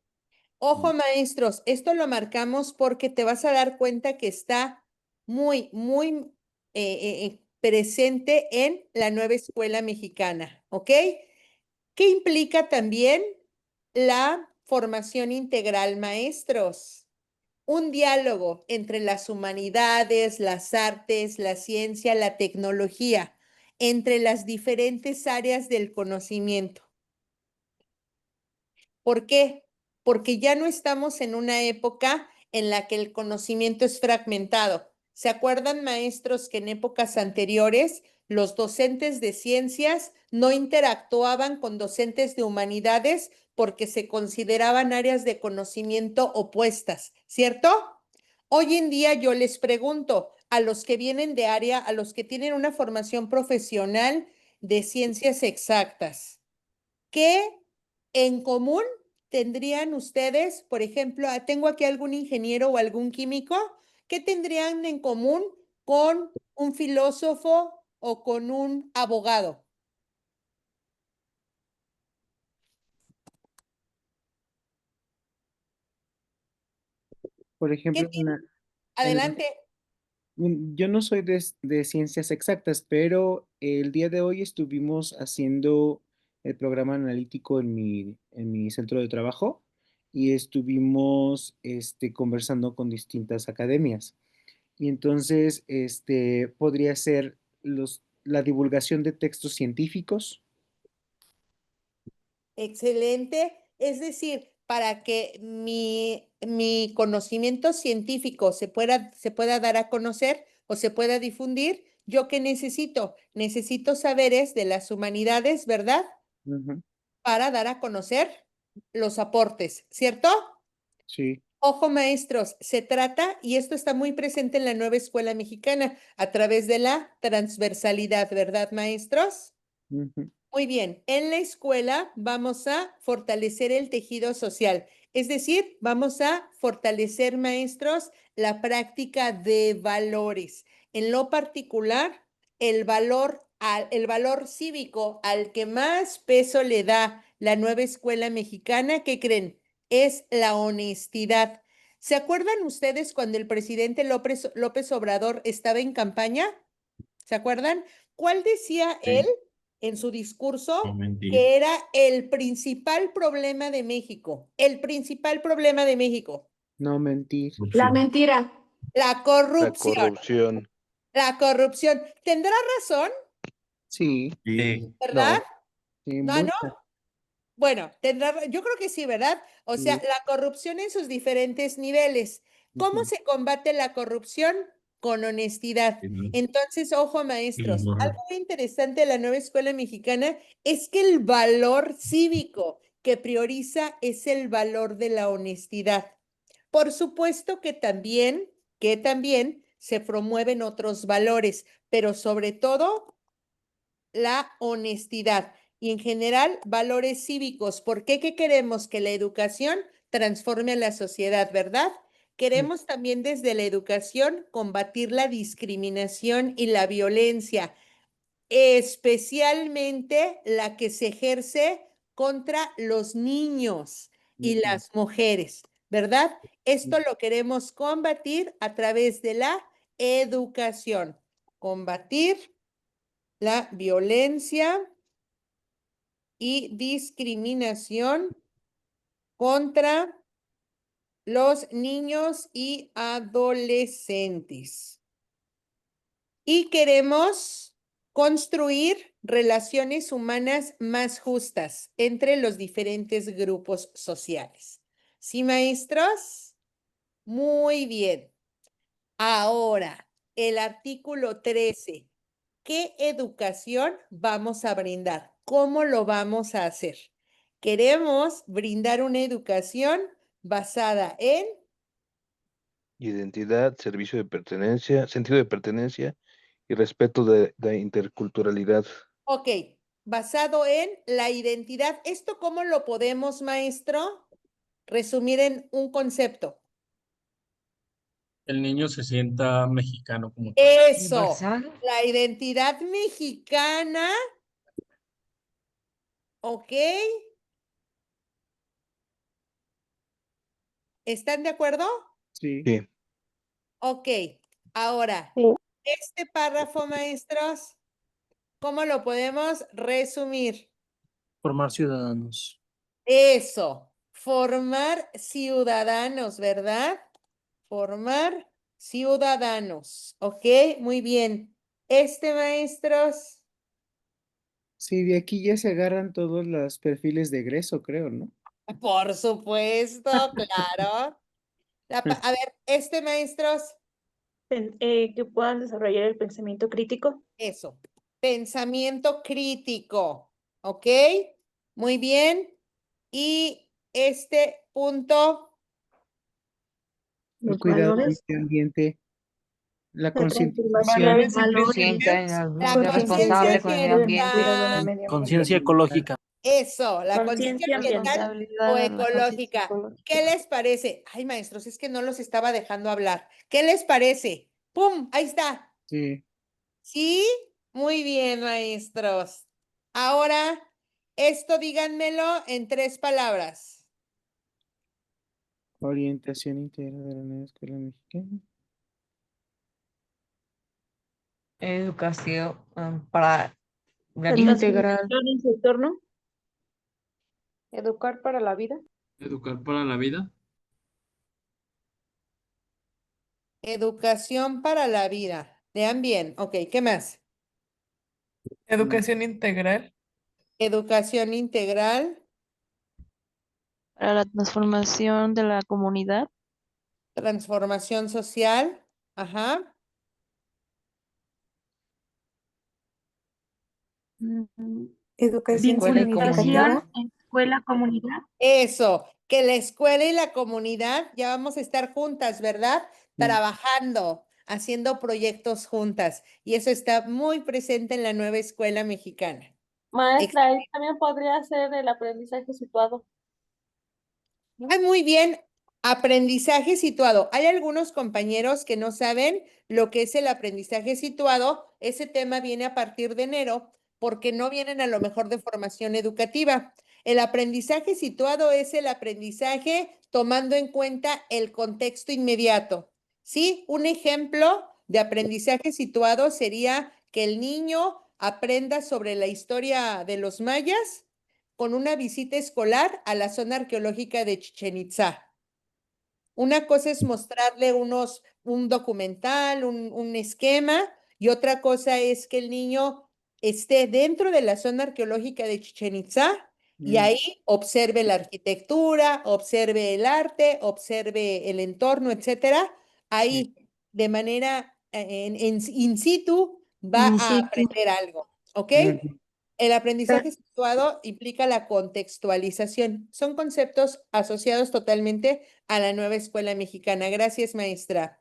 Ojo, maestros, esto lo marcamos porque te vas a dar cuenta que está muy presente en la nueva escuela mexicana, ¿ok? ¿Qué implica también la formación integral, maestros? Un diálogo entre las humanidades, las artes, la ciencia, la tecnología, entre las diferentes áreas del conocimiento. ¿Por qué? Porque ya no estamos en una época en la que el conocimiento es fragmentado. ¿Se acuerdan, maestros, que en épocas anteriores los docentes de ciencias no interactuaban con docentes de humanidades porque se consideraban áreas de conocimiento opuestas, ¿cierto? Hoy en día yo les pregunto a los que vienen de área, a los que tienen una formación profesional de ciencias exactas, ¿qué en común tendrían ustedes? Por ejemplo, tengo aquí algún ingeniero o algún químico. ¿Qué tendrían en común con un filósofo o con un abogado? Por ¿Qué ejemplo, tienen? en Adelante. yo no soy de ciencias exactas, pero el día de hoy estuvimos haciendo el programa analítico en mi centro de trabajo y estuvimos conversando con distintas academias. Y entonces podría ser la divulgación de textos científicos. Excelente. Es decir, para que mi conocimiento científico se pueda dar a conocer o se pueda difundir, ¿yo qué necesito? Necesito saberes de las humanidades, ¿verdad? Ujú, Para dar a conocer los aportes, ¿cierto? sí. Ojo, maestros, se trata, y esto está muy presente en la nueva escuela mexicana, a través de la transversalidad, ¿verdad, maestros? Ujú, Muy bien, en la escuela vamos a fortalecer el tejido social, es decir, vamos a fortalecer, maestros, la práctica de valores. En lo particular, el valor cívico al que más peso le da la nueva escuela mexicana, ¿qué creen? Es la honestidad. ¿Se acuerdan ustedes cuando el presidente López Obrador estaba en campaña? ¿Se acuerdan? ¿Cuál decía él Sí, en su no discurso mentir. que era el principal problema de México? El principal problema de México. No mentir. La Corrupción. mentira. La La corrupción. corrupción. La corrupción. ¿Tendrá razón? Sí, Sí, ¿Verdad? No. sí, No, no. mucha. Bueno, yo creo que sí, ¿verdad? O sea, Sí. la corrupción en sus diferentes niveles. ¿Cómo Ujú, se combate la corrupción? Con honestidad. y no, Entonces, ojo, y no maestros, algo moral. muy interesante de la nueva escuela mexicana es que el valor cívico que prioriza es el valor de la honestidad. Por supuesto que también se promueven otros valores, pero sobre todo la honestidad y en general valores cívicos. ¿Por qué? ¿Qué queremos? Que la educación transforme a la sociedad, ¿verdad? Queremos también desde la educación combatir la discriminación y la violencia, especialmente la que se ejerce contra los niños y las mujeres, ¿verdad? Esto lo queremos combatir a través de la educación. Combatir la violencia y discriminación contra los niños y adolescentes. Y queremos construir relaciones humanas más justas entre los diferentes grupos sociales. ¿Sí, maestros? Muy bien. Ahora, el artículo 13. ¿Qué educación vamos a brindar? ¿Cómo lo vamos a hacer? Queremos brindar una educación basada en, Identidad, servicio de pertenencia, sentido de pertenencia y respeto de interculturalidad. ok, basado en la identidad. ¿Esto cómo lo podemos, maestro, resumir en un concepto? El niño se sienta mexicano como tal. Eso, Basado. la identidad mexicana, ¿ok? ¿Están de acuerdo? Sí. Sí. Ok, ahora, Sí. este párrafo, maestros, ¿cómo lo podemos resumir? Formar ciudadanos. Eso, formar ciudadanos, ¿verdad? Formar ciudadanos, ¿ok? Muy bien. Maestros, Sí, de aquí ya se agarran todos los perfiles de egreso, creo, ¿no? por supuesto, claro. A ver, maestros, Que puedan desarrollar el pensamiento crítico. eso, pensamiento crítico, ¿ok? Muy bien. Y este punto, El Los cuidado del valores. medio ambiente, la La transformación concientización. Valores y valores. principios. la Conciencia conciencia Responsable con el medio ambiente. cuidado del ambiental, medio ambiente. Conciencia ecológica. eso, la conciencia Conciencia ambiental ambiental. o ecológica. ¿Qué les parece? Ay, maestros, es que no los estaba dejando hablar. ¿Qué les parece? ¡Pum! Ahí está. Sí. ¿Sí? Muy bien, maestros. Ahora, esto díganmelo en 3 palabras. Orientación integral de la nueva escuela mexicana. Educación para la La vida. transformación en su entorno. Educar para la vida. Educar para la vida. Educación para la vida. Lean bien. Ok, ¿qué más? Educación integral. Educación integral, Para la transformación de la comunidad. transformación social. Ajá. Educación Escuela y significativa. comunidad. Escuela, comunidad. Eso, que la escuela y la comunidad ya vamos a estar juntas, ¿verdad? Trabajando, haciendo proyectos juntas. Y eso está muy presente en la nueva escuela mexicana. Maestra, y también podría ser el aprendizaje situado. Ay, muy bien. Aprendizaje situado. Hay algunos compañeros que no saben lo que es el aprendizaje situado. Ese tema viene a partir de enero porque no vienen a lo mejor de formación educativa. El aprendizaje situado es el aprendizaje tomando en cuenta el contexto inmediato. ¿Sí? Un ejemplo de aprendizaje situado sería que el niño aprenda sobre la historia de los mayas con una visita escolar a la zona arqueológica de Chichén Itzá. Una cosa es mostrarle un documental, un esquema, y otra cosa es que el niño esté dentro de la zona arqueológica de Chichén Itzá y ahí observe la arquitectura, observe el arte, observe el entorno, etcétera. Ahí, de manera in situ, va a aprender algo, ¿ok? El aprendizaje situado implica la contextualización. Son conceptos asociados totalmente a la nueva escuela mexicana. Gracias, maestra.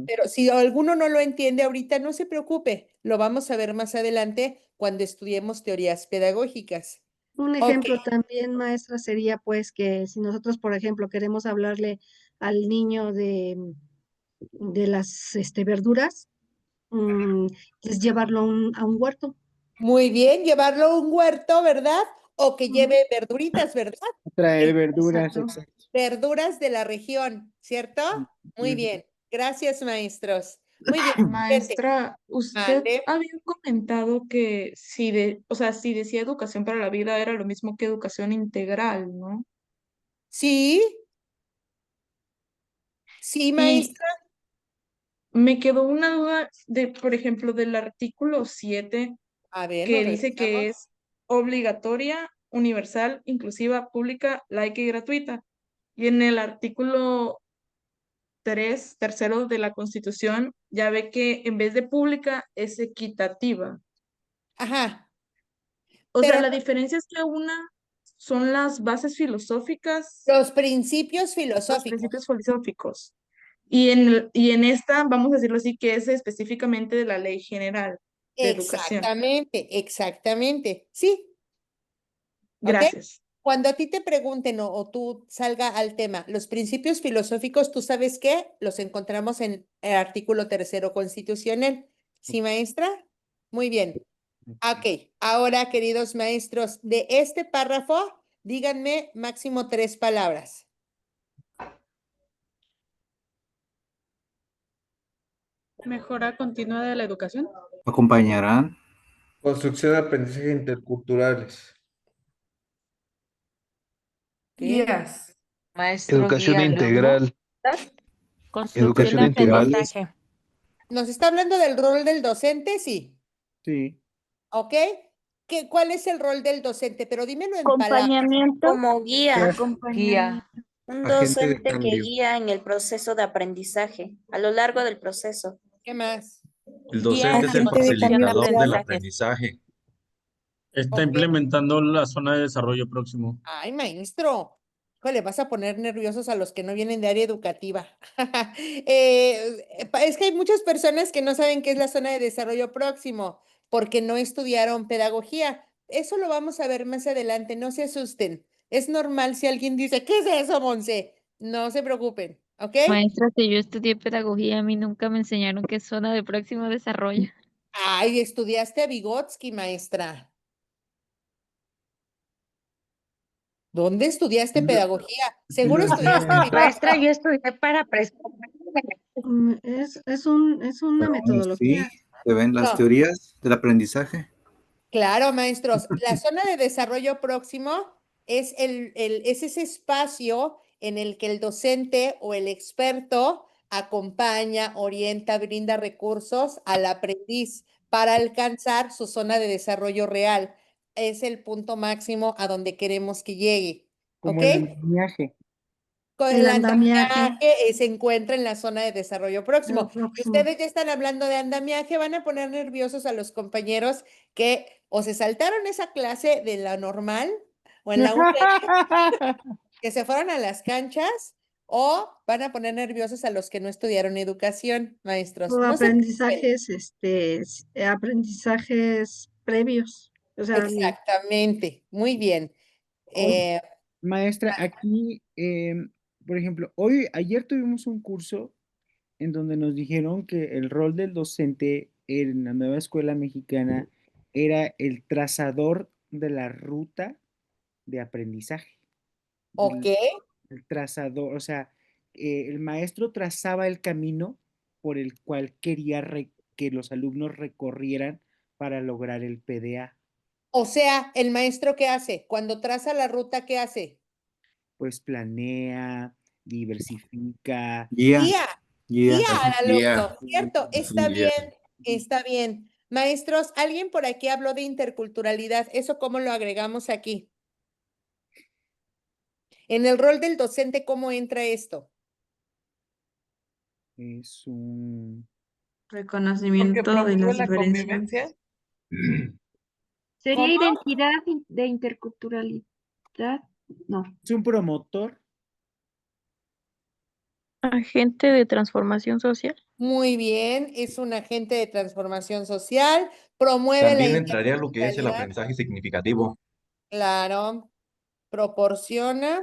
Pero si alguno no lo entiende ahorita, no se preocupe, lo vamos a ver más adelante cuando estudiemos teorías pedagógicas. Un Ok, ejemplo también, maestra, sería pues que si nosotros, por ejemplo, queremos hablarle al niño de las verduras, mm, es llevarlo a un huerto. muy bien, llevarlo a un huerto, ¿verdad? O que Ujú. lleve verduritas, ¿verdad? Traer El- verduras, Exacto. exacto. verduras de la región, ¿cierto? Muy Ujú. bien. Gracias, maestros. Muy bien. Fíjate, Maestra, usted mande. había comentado que o sea, si decía educación para la vida era lo mismo que educación integral, ¿no? Sí, sí, Y maestra. me quedó una duda de, por ejemplo, del artículo 7 A ver, que nos dice que regresamos. es obligatoria, universal, inclusiva, pública, laica y gratuita. Y en el artículo 3, tercero de la Constitución, ya ve que en vez de pública es equitativa. Ajá, O sea, pero la diferencia es que una son las bases filosóficas, los principios los filosóficos. principios filosóficos. Y en esta, vamos a decirlo así, que es específicamente de la Ley General de Educación. Exactamente, exactamente. Sí, ¿ok? Gracias. Cuando a ti te pregunten o tú salga al tema, los principios filosóficos, ¿tú sabes qué? Los encontramos en el artículo tercero constitucional. ¿Sí, maestra? Muy bien. Ok, ahora, queridos maestros, de este párrafo, díganme máximo 3 palabras. Mejora continua de la educación. Acompañarán. Construcción de aprendizaje interculturales. ¿Ok? Guías. Maestro Educación guía alumno. integral. Construcción Educación de integral. aprendizaje. ¿Nos está hablando del rol del docente? Sí. Sí. ¿Ok? ¿Cuál es el rol del docente? Pero dímelo en palabras. Acompañamiento, Como guía, Guía. un Agente de docente que cambio. guía en el proceso de aprendizaje, a lo largo del proceso. ¿Qué más? El Guía docente en es el construcción de facilitador del aprendizajes. aprendizaje. Está Ok. implementando la zona de desarrollo próximo. Ay, maestro. Híjole, vas a poner nerviosos a los que no vienen de área educativa. Es que hay muchas personas que no saben qué es la zona de desarrollo próximo porque no estudiaron pedagogía. Eso lo vamos a ver más adelante, no se asusten. Es normal si alguien dice, ¿qué es eso, Monse? No se preocupen, ¿ok? Maestra, que yo estudié pedagogía, a mí nunca me enseñaron qué es zona de próximo desarrollo. Ay, estudiaste a Vygotsky, maestra. ¿Dónde estudiaste pedagogía? Seguro estudiaste a Vygotsky. maestra, yo estudié para Es una metodología. Sí, se ven las No. teorías del aprendizaje. Claro, maestros. La zona de desarrollo próximo es es ese espacio en el que el docente o el experto acompaña, orienta, brinda recursos al aprendiz para alcanzar su zona de desarrollo real. Es el punto máximo a donde queremos que llegue. Como ¿Ok? el andamiaje. Con El el andamiaje, andamiaje se encuentra en la zona de desarrollo el próximo. Y próximo. ustedes ya están hablando de andamiaje, van a poner nerviosos a los compañeros que o se saltaron esa clase de la normal o en la UTN, que se fueron a las canchas, o van a poner nerviosos a los que no estudiaron educación, maestros. O No se preocupen. aprendizajes previos. O sea, Exactamente, muy bien. Eh, Maestra, aquí, por ejemplo, ayer tuvimos un curso en donde nos dijeron que el rol del docente en la nueva escuela mexicana era el trazador de la ruta de aprendizaje. ok. El trazador, o sea, el maestro trazaba el camino por el cual quería que los alumnos recorrieran para lograr el PDA. O sea, el maestro, ¿qué hace? Cuando traza la ruta, ¿qué hace? Pues planea, diversifica. Guía, Guía, guía. guía Es un al guía. alumno, ¿cierto? Es un Está guía. bien, está bien. Maestros, alguien por aquí habló de interculturalidad. ¿Eso cómo lo agregamos aquí? En el rol del docente, ¿cómo entra esto? Es un... Porque reconocimiento de promueve las la diferencias. convivencia. ¿Sería ¿Cómo? identidad de interculturalidad? No. Es un promotor. Agente de transformación social. Muy bien, es un agente de transformación social. promueve la También entraría lo que es el interculturalidad, aprendizaje significativo. claro, proporciona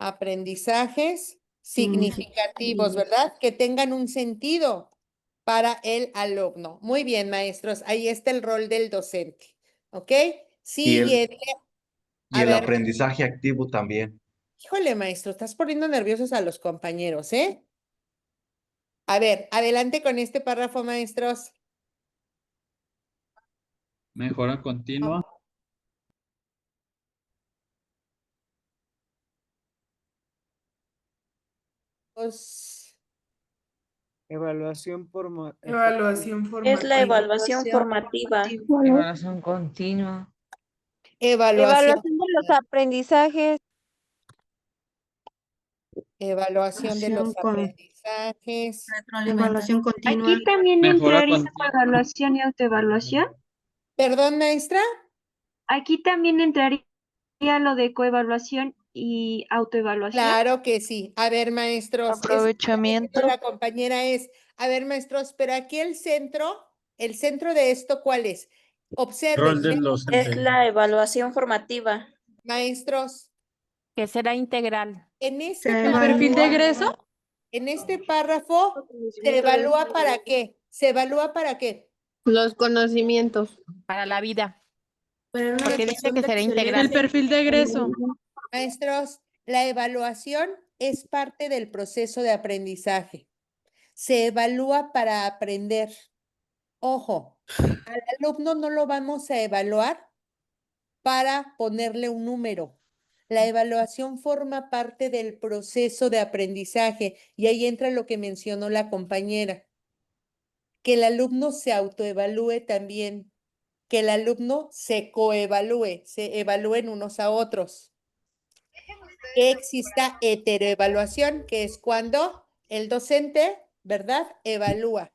aprendizajes significativos, ¿verdad? Que tengan un sentido para el alumno. Muy bien, maestros, ahí está el rol del docente, ¿ok? Y el, Siguiente, y a el ver, aprendizaje activo también. híjole, maestro, estás poniendo nerviosos a los compañeros, ¿eh? A ver, adelante con este párrafo, maestros. Mejora continua. Evaluación Evaluación Es la formativa. evaluación formativa. Evaluación continua. Evaluación, Evaluación de los aprendizajes. evaluación de los Evaluación con aprendizajes. evaluación continua. Aquí también Mejora entraría continua. evaluación y autoevaluación. ¿Perdón, maestra? Aquí también entraría lo de coevaluación y autoevaluación. Claro que sí. A ver, maestros, eso que está diciendo Aprovechamiento. la compañera es, a ver, maestros, pero aquí el centro de esto, ¿cuál es? Observen, Rol del Es docente. la evaluación formativa. maestros, Que será integral. en este Se ¿El perfil de párrafo, egreso? en este párrafo, ¿se evalúa para qué? ¿Se evalúa para qué? Los conocimientos. Para la vida. Para una Porque dice que será integral. El perfil de egreso. Maestros, la evaluación es parte del proceso de aprendizaje. Se evalúa para aprender. Ojo, al alumno no lo vamos a evaluar para ponerle un número. La evaluación forma parte del proceso de aprendizaje y ahí entra lo que mencionó la compañera, que el alumno se autoevalúe también, que el alumno se coevalúe, se evalúen unos a otros. Que exista heteroevaluación, que es cuando el docente, ¿verdad?, evalúa.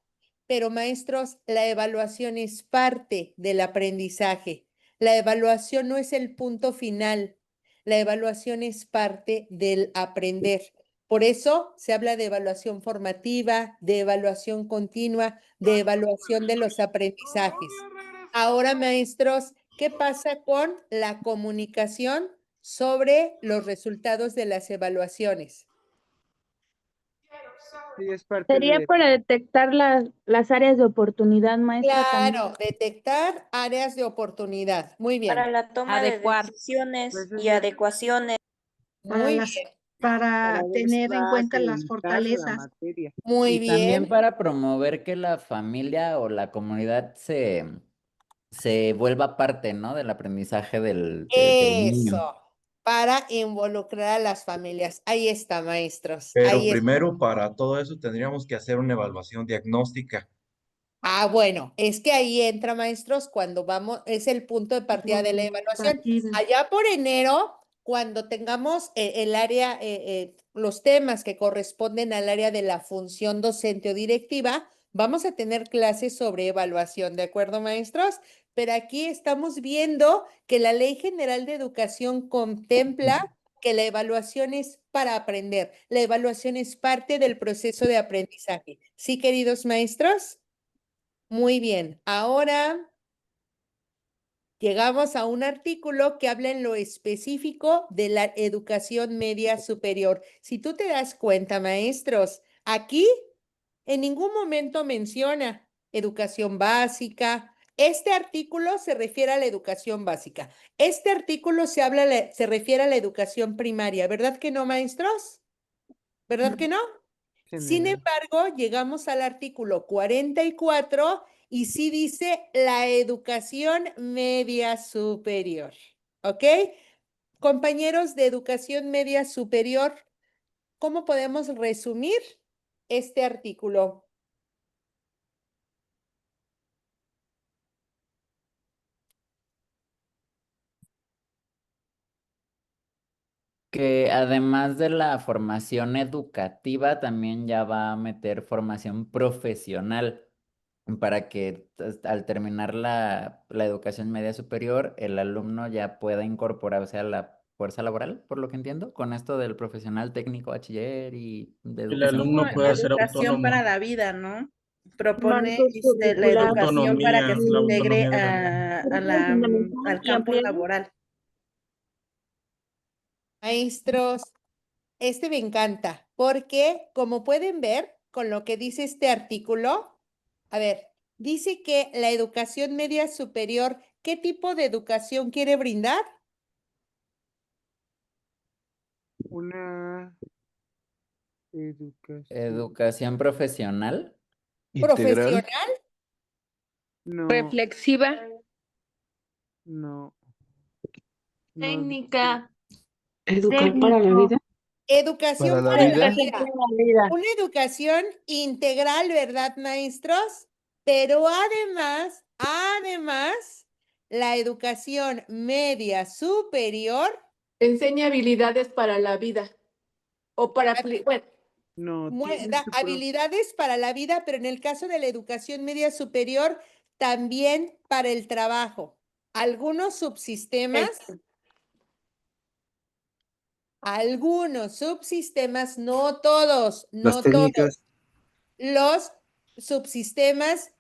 Pero maestros, la evaluación es parte del aprendizaje. La evaluación no es el punto final. La evaluación es parte del aprender. Por eso se habla de evaluación formativa, de evaluación continua, de evaluación de los aprendizajes. Ahora, maestros, ¿qué pasa con la comunicación sobre los resultados de las evaluaciones? Sí, es parte Sería de... para detectar las áreas de oportunidad, maestra, también. Claro, detectar áreas de oportunidad. Muy Para bien, la toma Adecuar. de decisiones Pues y es adecuaciones. muy bien, Para ver si tener en va a cuenta las acreditar la fortalezas. materia. muy Y también bien. para promover que la familia o la comunidad se vuelva parte, ¿no? Del aprendizaje del niño. Eso, para involucrar a las familias. Ahí está, maestros. Pero Ahí está. primero, para todo eso, tendríamos que hacer una evaluación diagnóstica. Ah, bueno, es que ahí entra, maestros, cuando vamos, es el punto de partida de la evaluación. Allá por enero, cuando tengamos el área, los temas que corresponden al área de la función docente o directiva, vamos a tener clases sobre evaluación, ¿de acuerdo, maestros? Pero aquí estamos viendo que la Ley General de Educación contempla que la evaluación es para aprender. La evaluación es parte del proceso de aprendizaje. ¿Sí, queridos maestros? Muy bien, ahora llegamos a un artículo que habla en lo específico de la educación media superior. Si tú te das cuenta, maestros, aquí en ningún momento menciona educación básica. Este artículo se refiere a la educación básica. Este artículo se refiere a la educación primaria, ¿verdad que no, maestros? ¿Verdad que no? Sin General. embargo, llegamos al artículo 44 y sí dice la educación media superior. ¿Ok? Compañeros de educación media superior, ¿cómo podemos resumir este artículo? Que además de la formación educativa, también ya va a meter formación profesional para que al terminar la educación media superior, el alumno ya pueda incorporarse a la fuerza laboral, por lo que entiendo, con esto del profesional técnico, bachiller y de El educación. alumno pueda ser Educación autónomo. para la vida, ¿no? propone Marco la curricular. educación para que se La integre autonomía de la al campo laboral. Maestros, este me encanta, porque como pueden ver con lo que dice este artículo, a ver, dice que la educación media superior, ¿qué tipo de educación quiere brindar? Una educación. Educación profesional. ¿Profesional? No, Reflexiva. no. Técnica. Educar para la vida. Educación Para la para la vida. vida. Una educación integral, ¿verdad, maestros? Pero además, la educación media superior Enseña habilidades para la vida. O para, bueno, No, da habilidades para la vida, pero en el caso de la educación media superior, también para el trabajo. Algunos subsistemas, no todos, Las no todos. técnicas. Los subsistemas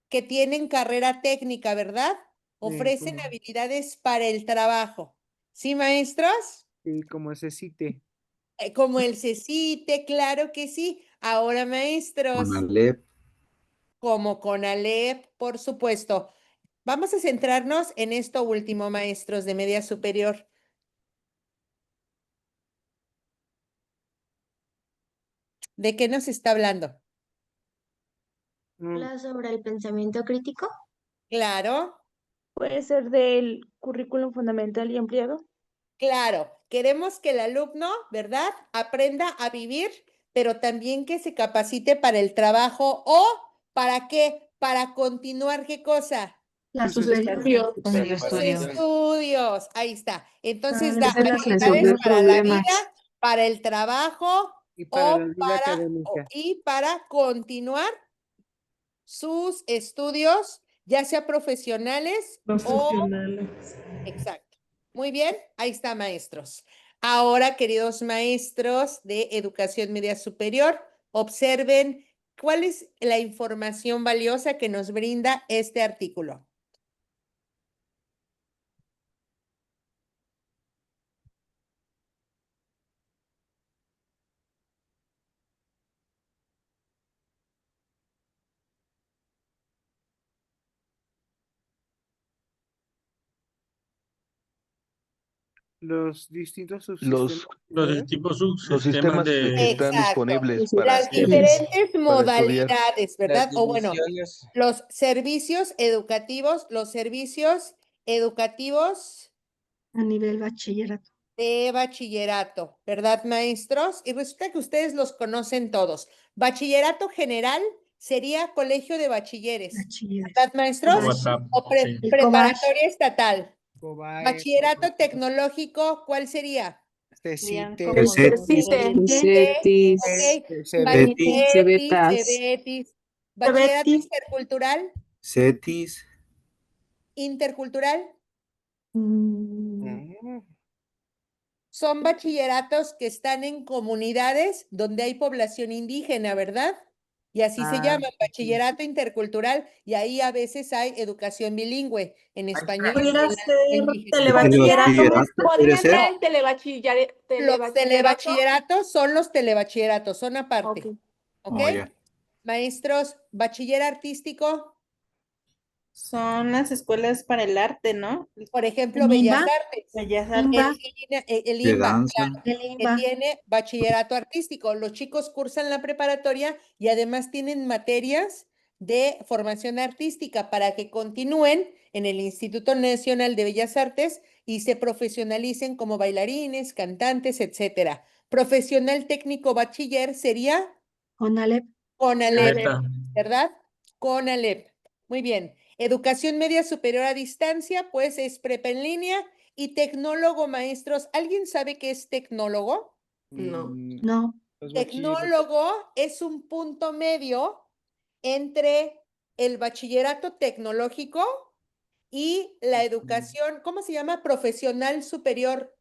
que tienen carrera técnica, ¿verdad? Ofrecen como- habilidades para el trabajo. ¿Sí, maestros? Sí, como se cite. Como el CECITE, claro que sí. Ahora, maestros, CONALEP. como CONALEP, por supuesto. Vamos a centrarnos en esto último, maestros de media superior. ¿De qué nos está hablando? ¿Habla sobre el pensamiento crítico? Claro, Puede ser del currículum fundamental y ampliado. claro. Queremos que el alumno, ¿verdad? Aprenda a vivir, pero también que se capacite para el trabajo o ¿para qué? Para continuar, ¿qué cosa? Las Sus estudios. Sus estudios. Ahí está. Entonces Para da resolver habilidades para la problemas. vida, para el trabajo Y para la o vida académica. y para continuar sus estudios, ya sea profesionales o Profesionales. exacto. Muy bien, ahí está, maestros. Ahora, queridos maestros de educación media superior, observen cuál es la información valiosa que nos brinda este artículo. Los distintos Los, subsistemas. Los tipos los sistemas que de... están Exacto. disponibles para, Las diferentes modalidades, Las ¿verdad? O bueno, divisiones. los servicios educativos, A nivel bachillerato. de bachillerato, ¿verdad, maestros? Y resulta que ustedes los conocen todos. Bachillerato general sería colegio de bachilleres, ¿verdad, maestros? WhatsApp, O sí. preparatoria estatal. Cobae, Bachillerato tecnológico, ¿cuál sería? CECITE, El CETIS. CETIS. Ok. CETIS. Cebetis. Bachillerato intercultural, CETIS. intercultural. Mm. Son bachilleratos que están en comunidades donde hay población indígena, ¿verdad? Y así se llaman, bachillerato intercultural, y ahí a veces hay educación bilingüe, en español y ¿Pudiera en ser indígena. Telebachillerato, ¿podría ser? ser el Los telebachilleratos son los telebachilleratos, son aparte. Ok. ¿Ok? Oh, ya. Maestros, bachiller artístico, Son las escuelas para el arte, ¿no? por ejemplo, ¿El Bellas IMBA? Artes. Bellas IMBA. Artes. El De IMBA, danza. claro, El que IMBA. tiene bachillerato artístico. Los chicos cursan la preparatoria y además tienen materias de formación artística para que continúen en el Instituto Nacional de Bellas Artes y se profesionalicen como bailarines, cantantes, etcétera. Profesional técnico bachiller sería CONALEP. CONALEP, Beta. ¿verdad? CONALEP. Muy bien. Educación media superior a distancia, pues es prepa en línea y tecnólogo, maestros. ¿Alguien sabe qué es tecnólogo? No. No. Los bachilleres. Tecnólogo es un punto medio entre el bachillerato tecnológico y la educación, ¿cómo se llama? Profesional superior,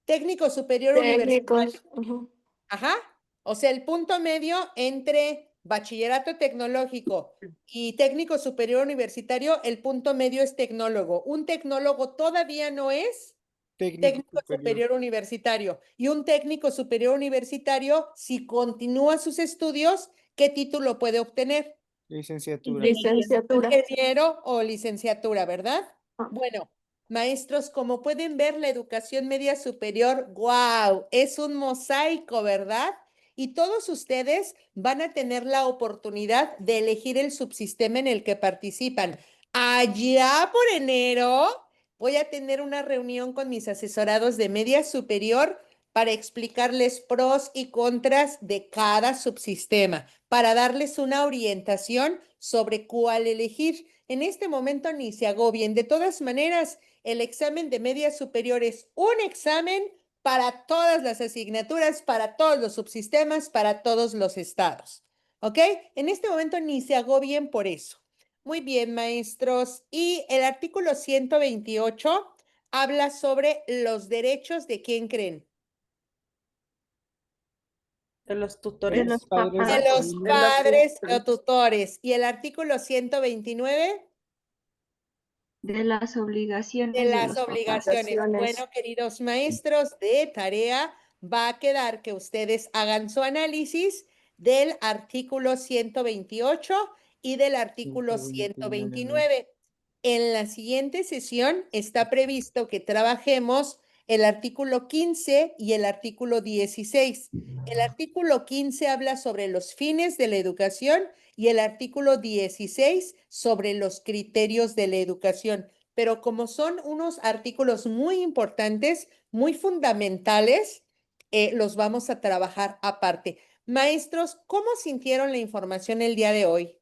técnico superior universitario. Técnicos. Ujú. Ajá. O sea, el punto medio entre bachillerato tecnológico y técnico superior universitario, el punto medio es tecnólogo. Un tecnólogo todavía no es técnico superior universitario. Y un técnico superior universitario, si continúa sus estudios, ¿qué título puede obtener? Licenciatura. Licenciatura. Ingeniero o licenciatura, ¿verdad? Bueno, maestros, como pueden ver, la educación media superior, wow, es un mosaico, ¿verdad? Y todos ustedes van a tener la oportunidad de elegir el subsistema en el que participan. Allá por enero voy a tener una reunión con mis asesorados de media superior para explicarles pros y contras de cada subsistema, para darles una orientación sobre cuál elegir. En este momento ni se agobien. De todas maneras, el examen de media superior es un examen para todas las asignaturas, para todos los subsistemas, para todos los estados. ¿Ok? En este momento ni se agobien por eso. Muy bien, maestros. Y el artículo 128 habla sobre los derechos de quién creen. De los tutores. De los papás. De los padres o tutores. ¿Y el artículo 129? De las obligaciones. De de las los papás. obligaciones. Bueno, queridos maestros, de tarea va a quedar que ustedes hagan su análisis del artículo 128 y del artículo 129. En la siguiente sesión está previsto que trabajemos el artículo 15 y el artículo 16. El artículo 15 habla sobre los fines de la educación y el artículo 16 sobre los criterios de la educación. Pero como son unos artículos muy importantes, muy fundamentales, los vamos a trabajar aparte. Maestros, ¿cómo sintieron la información el día de hoy?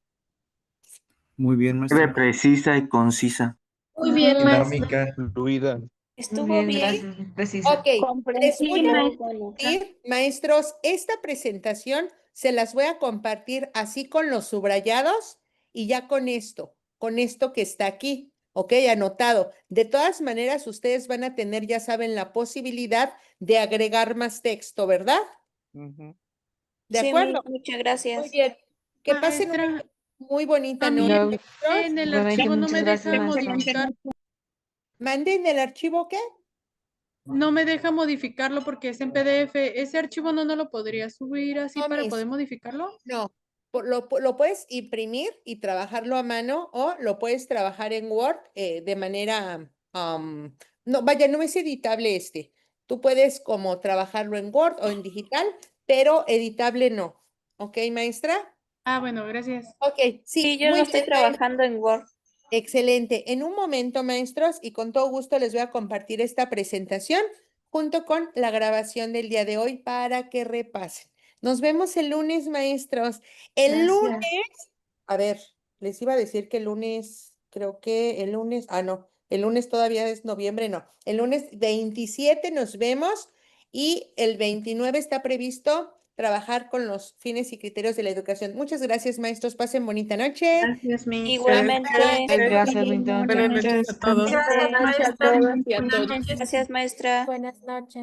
Muy bien, Breve, maestro. precisa y concisa. Muy bien, maestro. Dinámica. Fluida. Estuvo Bien, bien. gracias, precisa. Ok, les voy Comprensible. a compartir, maestros, esta presentación se las voy a compartir así con los subrayados y ya con esto que está aquí, ok, anotado. De todas maneras, ustedes van a tener, ya saben, la posibilidad de agregar más texto, ¿verdad? ¿De Sí, acuerdo? muchas gracias. Muy bien. Que pasen una Maestra, muy bonita a mí noche. No, maestros. en el nuevamente, archivo no muchas me gracias, deja maestra. modificar. ¿Manden el archivo qué? No me deja modificarlo porque es en PDF. Ese archivo no lo podría subir así No, para mis. poder modificarlo. No, lo puedes imprimir y trabajarlo a mano o lo puedes trabajar en Word de manera, no, vaya, no es editable este. Tú puedes como trabajarlo en Word o en digital, pero editable no. ¿Ok, maestra? Ah, bueno, gracias. Ok, sí, Sí, yo muy lo estoy bien, maestra. trabajando en Word. Excelente. En un momento, maestros, y con todo gusto les voy a compartir esta presentación junto con la grabación del día de hoy para que repasen. Nos vemos el lunes, maestros. El lunes, a ver, les iba a decir que el lunes, creo que el lunes, no, el lunes todavía es noviembre, no. El lunes 27 nos vemos y el 29 está previsto trabajar con los fines y criterios de la educación. Muchas gracias, maestros. Pasen bonita noche. Gracias, Miss. Igualmente. Gracias, bonita noche. Buenas noches a todos. Buenas noches a todos y a todos. Gracias, maestra. Buenas noches.